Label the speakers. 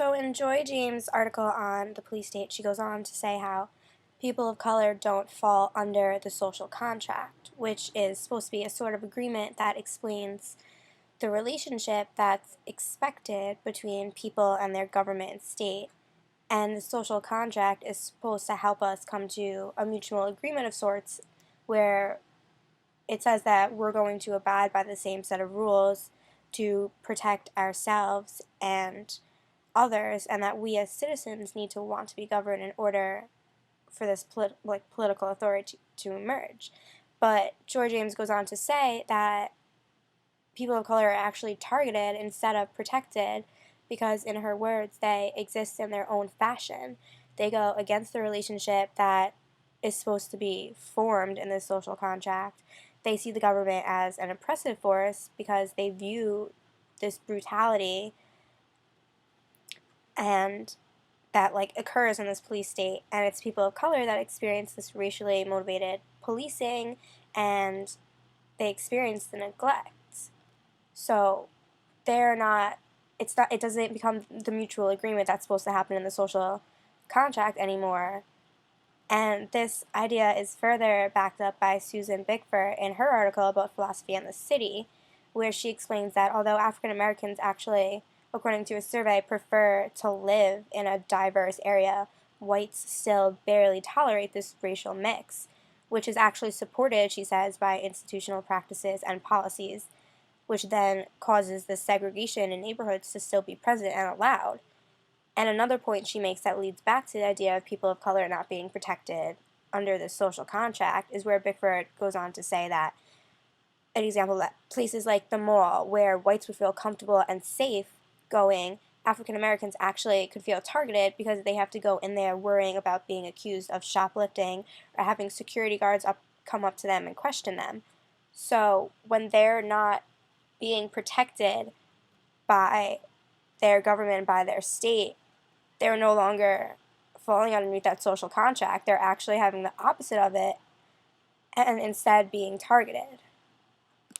Speaker 1: So in Joy James' article on the police state, she goes on to say how people of color don't fall under the social contract, which is supposed to be a sort of agreement that explains the relationship that's expected between people and their government and state. And the social contract is supposed to help us come to a mutual agreement of sorts where it says that we're going to abide by the same set of rules to protect ourselves and others, and that we as citizens need to want to be governed in order for this political authority to emerge. But Joy James goes on to say that people of color are actually targeted instead of protected because, in her words, they exist in their own fashion. They go against the relationship that is supposed to be formed in this social contract. They see the government as an oppressive force because they view this brutality and that occurs in this police state, and it's people of color that experience this racially motivated policing, and they experience the neglect. So they're not it doesn't become the mutual agreement that's supposed to happen in the social contract anymore. And this idea is further backed up by Susan Bickford in her article about philosophy and the city, where she explains that although African Americans actually, according to a survey, prefer to live in a diverse area, whites still barely tolerate this racial mix, which is actually supported, she says, by institutional practices and policies, which then causes the segregation in neighborhoods to still be present and allowed. And another point she makes that leads back to the idea of people of color not being protected under the social contract is where Bickford goes on to say that an example that places like the mall, where whites would feel comfortable and safe going, African Americans actually could feel targeted because they have to go in there worrying about being accused of shoplifting or having security guards come up to them and question them. So when they're not being protected by their government, by their state, they're no longer falling underneath that social contract. They're actually having the opposite of it and instead being targeted.